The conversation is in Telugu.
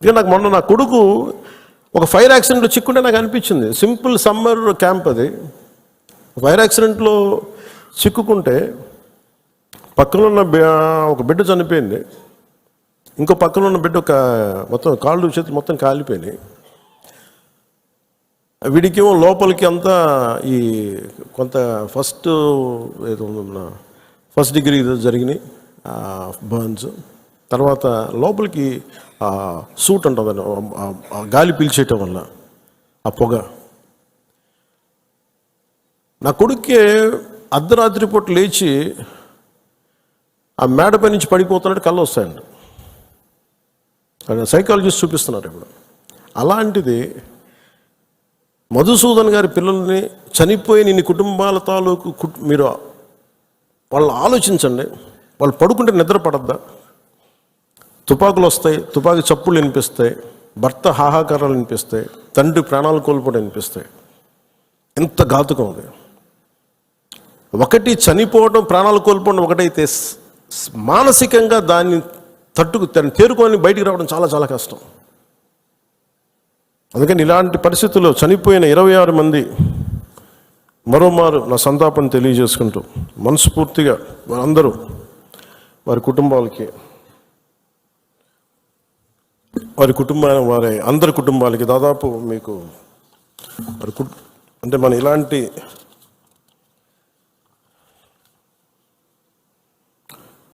ఇక నాకు మొన్న నా కొడుకు ఒక ఫైర్ యాక్సిడెంట్లో చిక్కుంటే నాకు అనిపించింది. సింపుల్ సమ్మర్ క్యాంప్ అది. ఫైర్ యాక్సిడెంట్లో చిక్కుకుంటే పక్కన ఉన్న ఒక బిడ్డ చనిపోయింది, ఇంకో పక్కన ఉన్న బిడ్డ మొత్తం కాళ్ళు చేతులు మొత్తం కాలిపోయినాయి. వీడికేమో లోపలికి అంతా ఈ కొంత ఫస్ట్ డిగ్రీ జరిగినాయి బర్న్స్. తర్వాత లోపలికి సూట్ ఉంటుందని గాలి పీల్చేయటం వల్ల ఆ పొగ. నా కొడుక్కి అర్ధరాత్రి పూట లేచి ఆ మేడపై నుంచి పడిపోతున్నట్టు కళ్ళు వస్తాయండి. సైకాలజిస్ట్ చూపిస్తున్నారు ఇప్పుడు. అలాంటిది మధుసూదన్ గారి పిల్లల్ని చనిపోయిన ఇన్ని కుటుంబాల తాలూకు మీరు వాళ్ళు ఆలోచించండి. వాళ్ళు పడుకుంటే నిద్ర పడద్దా? తుపాకులు వస్తాయి, తుపాకీ చప్పుళ్ళు వినిపిస్తాయి, భర్త హాహాకారాలు వినిపిస్తాయి, తండ్రి ప్రాణాలు కోల్పోవడం వినిపిస్తాయి. ఎంత ఘాతుకం అది. ఒకటి చనిపోవడం, ప్రాణాలు కోల్పోవడం ఒకటైతే మానసికంగా దాన్ని తేరుకొని బయటికి రావడం చాలా చాలా కష్టం. అందుకని ఇలాంటి పరిస్థితుల్లో చనిపోయిన 26 మంది మరోమారు నా సంతాపం తెలియజేసుకుంటూ మనస్ఫూర్తిగా అందరూ వారి కుటుంబాలకి, వారి అందరి కుటుంబాలకి దాదాపు మీకు అంటే మన ఇలాంటి